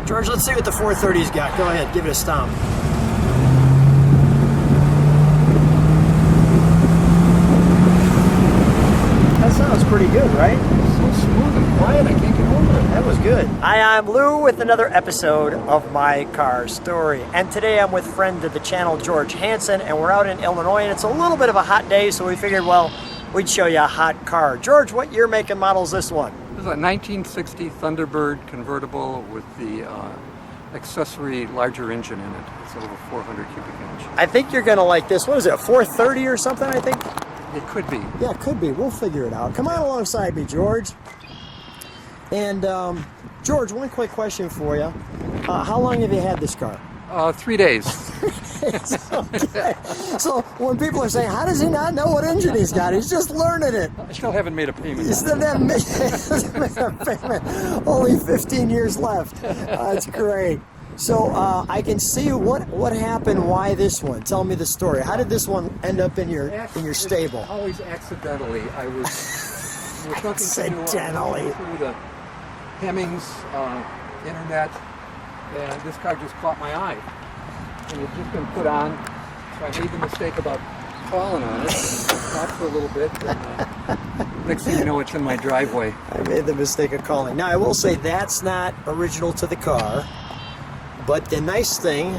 George, let's see what the 430's got. Go ahead, give it a stomp. That sounds pretty good, right? So smooth and quiet, I can't get over it. That was good. Hi, I'm Lou with another episode of My Car Story. And today I'm with friend of the channel, George Hansen, and we're out in Illinois, and it's a little bit of a hot day, so we figured, well, we'd show you a hot car. George, what year, make, and model is this one? This is a 1960 Thunderbird Convertible with the accessory larger engine in it. It's over 400 cubic inch. I think you're going to like this. What is it, a 430 or something, I think? It could be. Yeah, it could be. We'll figure it out. Come on alongside me, George. And, George, one quick question for you. How long have you had this car? 3 days. Okay. So when people are saying, how does he not know what engine he's got? He's just learning it. I still haven't made a payment. You still haven't made a payment. Only 15 years left. That's great. So I can see what happened. Why this one? Tell me the story. How did this one end up in your stable? Always accidentally. I was looking Accidentally. through the Hemmings internet, and this car just caught my eye. And it had just been put on, so I made the mistake about calling on it. Stopped for a little bit, and next thing you know, it's in my driveway. I made the mistake of calling. Now I will say that's not original to the car. But the nice thing,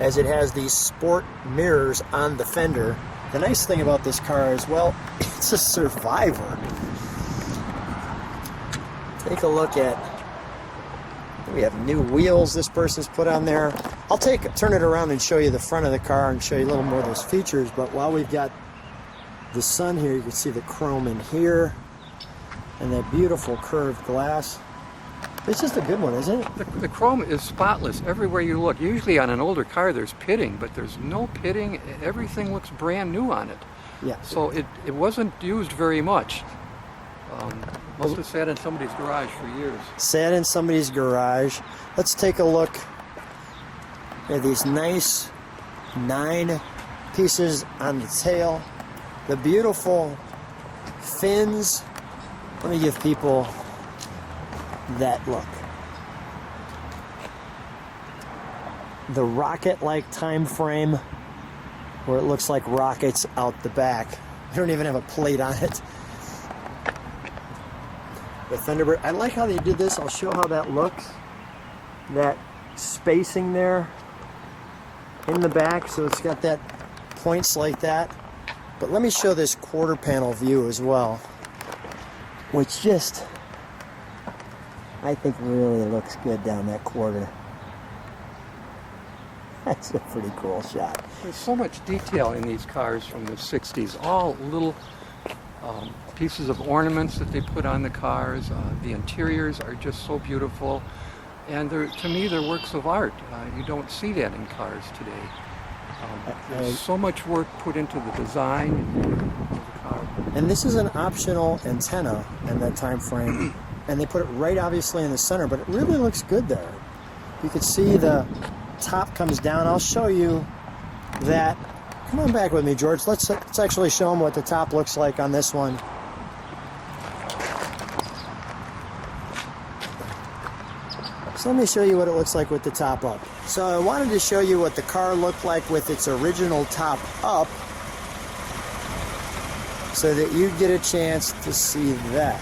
as it has these sport mirrors on the fender, the nice thing about this car is, well, it's a survivor. Take a look at, we have new wheels this person's put on there. I'll turn it around and show you the front of the car and show you a little more of those features. But while we've got the sun here, you can see the chrome in here and that beautiful curved glass. It's just a good one, isn't it? The chrome is spotless everywhere you look. Usually on an older car there's pitting, but there's no pitting. Everything looks brand new on it. Yeah. So it wasn't used very much. Must have sat in somebody's garage for years. Sat in somebody's garage. Let's take a look at these nice 9 pieces on the tail. The beautiful fins. Let me give people that look. The rocket-like time frame where it looks like rockets out the back. You don't even have a plate on it. The Thunderbird. I like how they did this. I'll show how that looks. That spacing there in the back, so it's got that points like that. But let me show this quarter panel view as well, which just, I think, really looks good down that quarter. That's a pretty cool shot. There's so much detail in these cars from the 60s. All little pieces of ornaments that they put on the cars. The interiors are just so beautiful. And to me, they're works of art. You don't see that in cars today. There's so much work put into the design of the car. And this is an optional antenna in that time frame. And they put it right obviously in the center, but it really looks good there. You can see the top comes down. I'll show you that. Come on back with me, George. Let's actually show them what the top looks like on this one. So let me show you what it looks like with the top up. So I wanted to show you what the car looked like with its original top up, so that you get a chance to see that.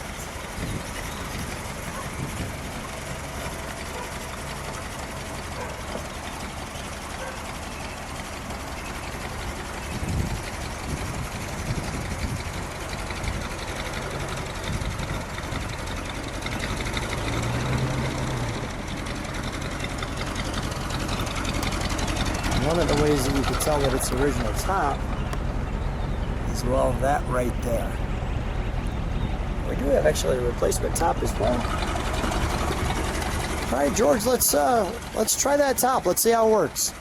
One of the ways that you can tell that it's original top is, well, that right there. We do have actually a replacement top as well. All right, George, let's try that top. Let's see how it works.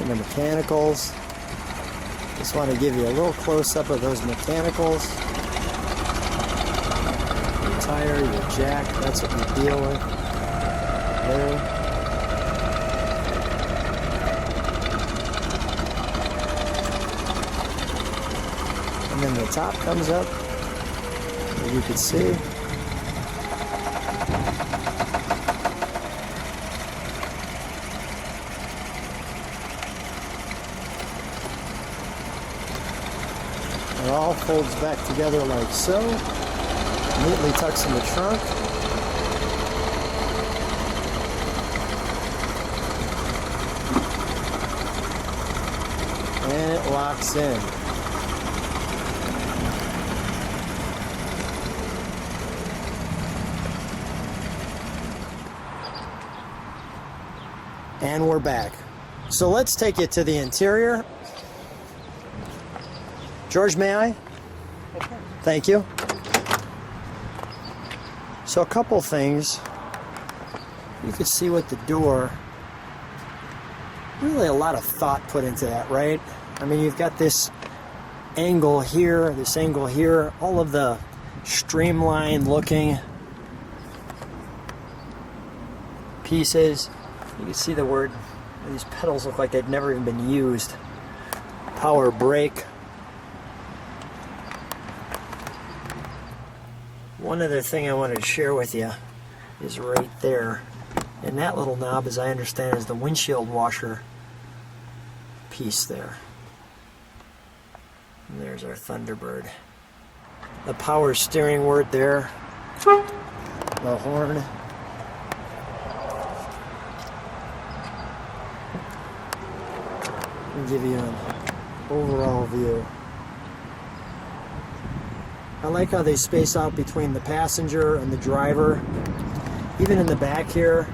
And the mechanicals. Just want to give you a little close-up of those mechanicals. Your tire, your jack, that's what you deal with. There. And then the top comes up, as you can see. It all folds back together like so. Neatly tucks in the trunk. And it locks in. And we're back. So let's take you to the interior. George, may I? Okay. Thank you. So a couple things. You can see with the door, really a lot of thought put into that, right? I mean, you've got this angle here, all of the streamlined looking pieces. You can see the word, these pedals look like they've never even been used. Power brake. One other thing I wanted to share with you is right there. And that little knob, as I understand, is the windshield washer piece there. And there's our Thunderbird. The power steering word there. The horn. Let me give you an overall view. I like how they space out between the passenger and the driver. Even in the back here,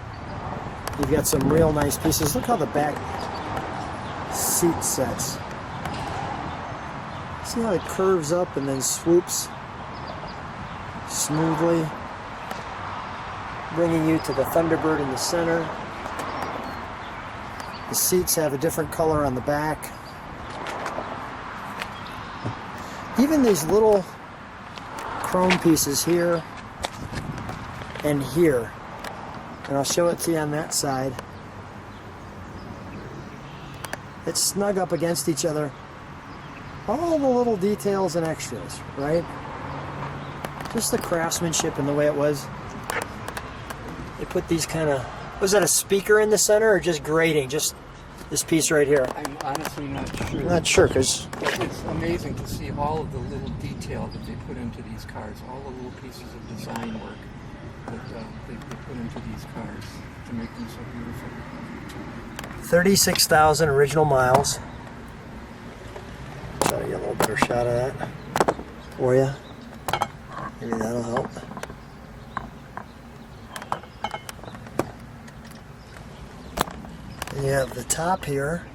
you've got some real nice pieces. Look how the back seat sets. See how it curves up and then swoops smoothly, bringing you to the Thunderbird in the center. The seats have a different color on the back. Even these little chrome pieces here and here, and I'll show it to you on that side. It's snug up against each other. All the little details and extras, right? Just the craftsmanship and the way it was. They put these kind of, was that a speaker in the center or just grating? Just this piece right here. I'm honestly not sure. I'm not sure, because it's amazing to see all of the little detail that they put into these cars, all the little pieces of design work that they put into these cars to make them so beautiful. 36,000 original miles. Try to get a little better shot of that for you. Maybe that'll help. And you have the top here,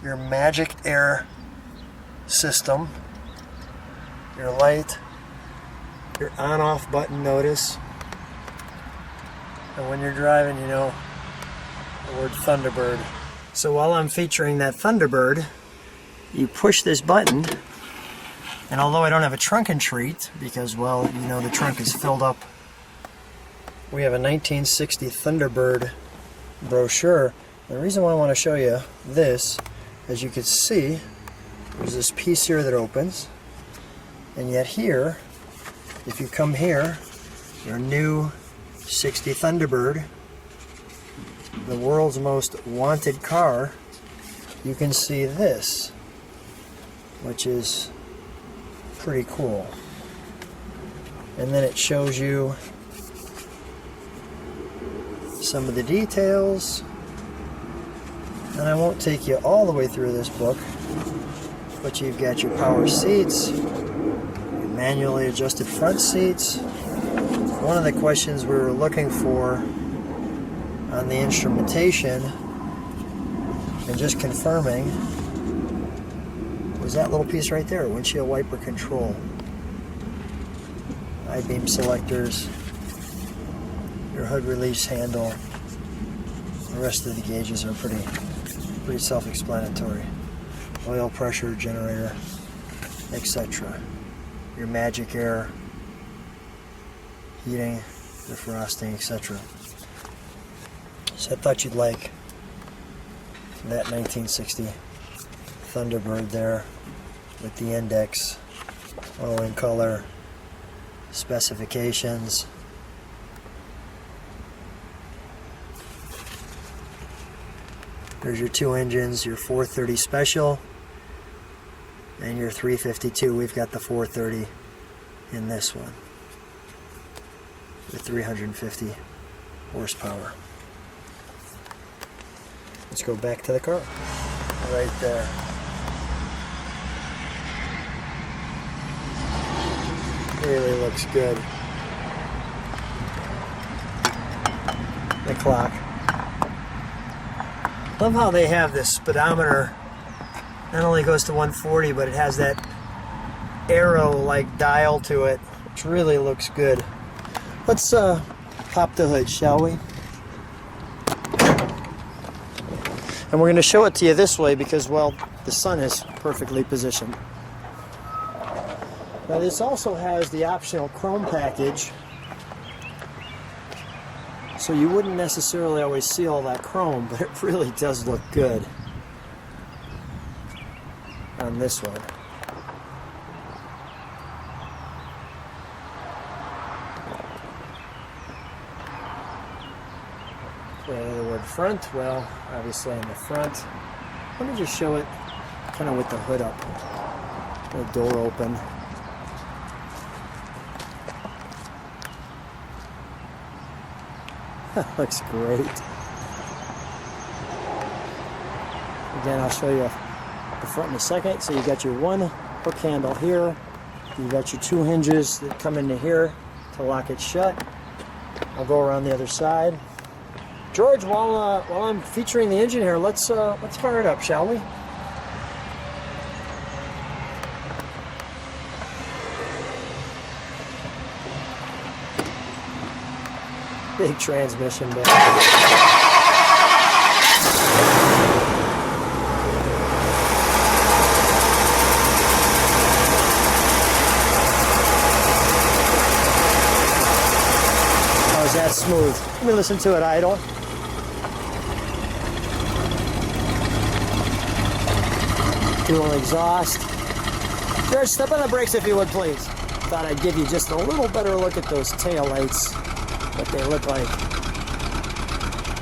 your magic air system, your light, your on-off button notice, and when you're driving, you know the word Thunderbird. So while I'm featuring that Thunderbird, you push this button, and although I don't have a trunk and treat, because, well, you know the trunk is filled up, we have a 1960 Thunderbird brochure. The reason why I want to show you this, as you can see, there's this piece here that opens, and yet here, if you come here, your new 60 Thunderbird, the world's most wanted car, you can see this, which is pretty cool. And then it shows you some of the details, and I won't take you all the way through this book, but you've got your power seats, your manually adjusted front seats. One of the questions we were looking for on the instrumentation, and just confirming, was that little piece right there, windshield wiper control, I-beam selectors, your hood release handle, The rest of the gauges are pretty self-explanatory. Oil pressure, generator, etc. Your magic air, heating, defrosting, etc. So I thought you'd like that 1960 Thunderbird there with the index, all in color, specifications. There's your two engines, your 430 Special and your 352. We've got the 430 in this one with 350 horsepower. Let's go back to the car. Right there. Really looks good. The clock. Love how they have this speedometer. Not only goes to 140, but it has that arrow-like dial to it, which really looks good. Let's pop the hood, shall we? And we're going to show it to you this way because, well, the sun is perfectly positioned. Now this also has the optional chrome package, so you wouldn't necessarily always see all that chrome, but it really does look good on this one. Okay, the word front, well, obviously in the front. Let me just show it kind of with the hood up, the door open. That looks great. Again, I'll show you the front in a second. So you got your one hook handle here. You got your two hinges that come into here to lock it shut. I'll go around the other side. George, while I'm featuring the engine here, let's fire it up, shall we? Big transmission back. Oh, is that smooth? Let me listen to it idle. Dual exhaust. George, step on the brakes if you would, please. Thought I'd give you just a little better look at those tail lights. What they look like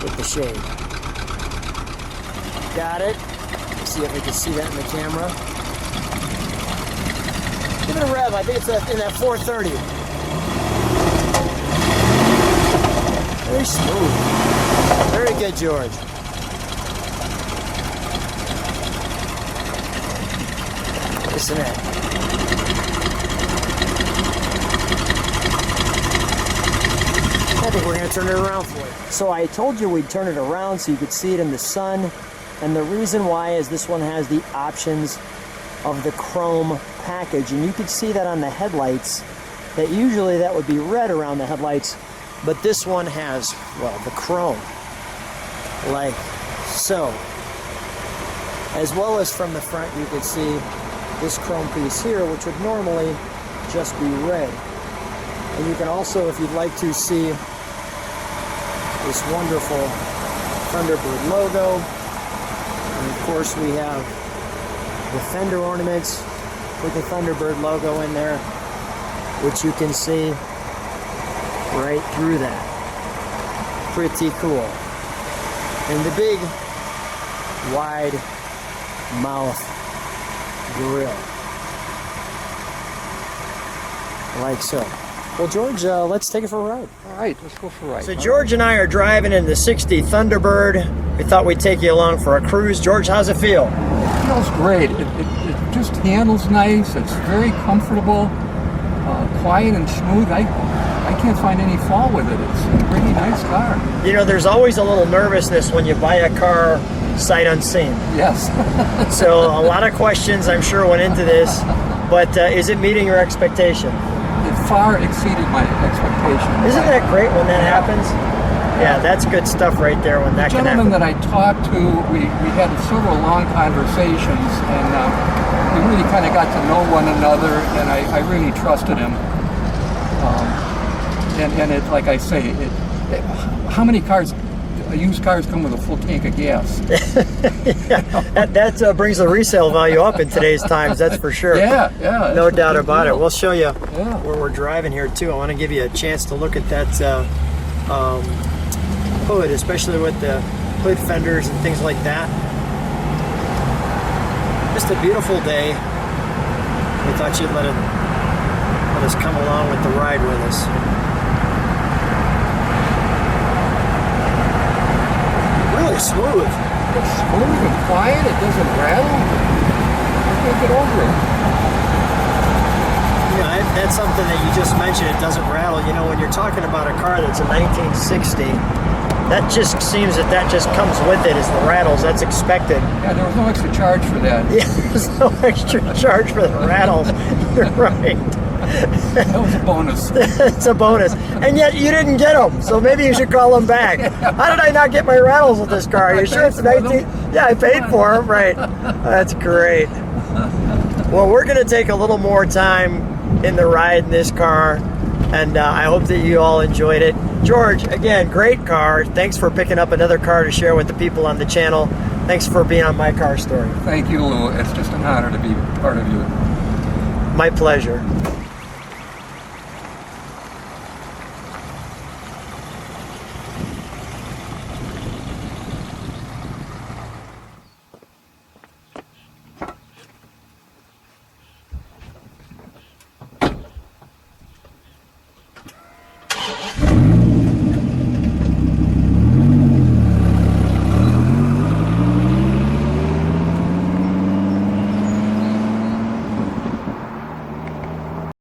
with the shade. Got it. Let's see if we can see that in the camera. Give it a rev. I think it's in that 430. Very smooth. Very good, George. Listen to that. I think we're going to turn it around for you. So I told you we'd turn it around so you could see it in the sun. And the reason why is this one has the options of the chrome package. And you could see that on the headlights. That usually that would be red around the headlights. But this one has, well, the chrome. Like so. As well as from the front you could see this chrome piece here, which would normally just be red. And you can also, if you'd like to, see this wonderful Thunderbird logo. And of course we have the fender ornaments with the Thunderbird logo in there, which you can see right through that. Pretty cool. And the big, wide mouth grill. Like so. Well, George, let's take it for a ride. All right, let's go for a ride. So George and I are driving in the 60 Thunderbird. We thought we'd take you along for a cruise. George, how's it feel? It feels great. It just handles nice. It's very comfortable, quiet and smooth. I can't find any fault with it. It's a pretty nice car. You know, there's always a little nervousness when you buy a car sight unseen. Yes. So a lot of questions, I'm sure, went into this. But is it meeting your expectation? It far exceeded my expectations. Isn't that great when that happens? Yeah, that's good stuff right there when that The can gentleman happen. that I talked to, we had several long conversations, and we really kind of got to know one another, and I really trusted him. And it, like I say, how many used cars come with a full tank of gas? That brings the resale value up in today's times, that's for sure. Yeah. No doubt about it. We'll show you Yeah. where we're driving here too. I want to give you a chance to look at that hood, especially with the hood fenders and things like that. Just a beautiful day. We thought you'd let us come along with the ride with us. Really smooth. It's smooth and quiet. It doesn't rattle. I can't get over it. Yeah, that's something that you just mentioned. It doesn't rattle. You know, when you're talking about a car that's a 1960, that just seems that just comes with it, is the rattles. That's expected. Yeah, there was no extra charge for that. Yeah, there's no extra charge for the rattles. You're right. That was a bonus. It's a bonus. And yet you didn't get them, so maybe you should call them back. How did I not get my rattles with this car? Are you sure it's 19? Yeah, I paid for them. Right. That's great. Well, we're going to take a little more time in the ride in this car, and I hope that you all enjoyed it. George, again, great car. Thanks for picking up another car to share with the people on the channel. Thanks for being on My Car Story. Thank you, Lou. It's just an honor to be part of you. My pleasure.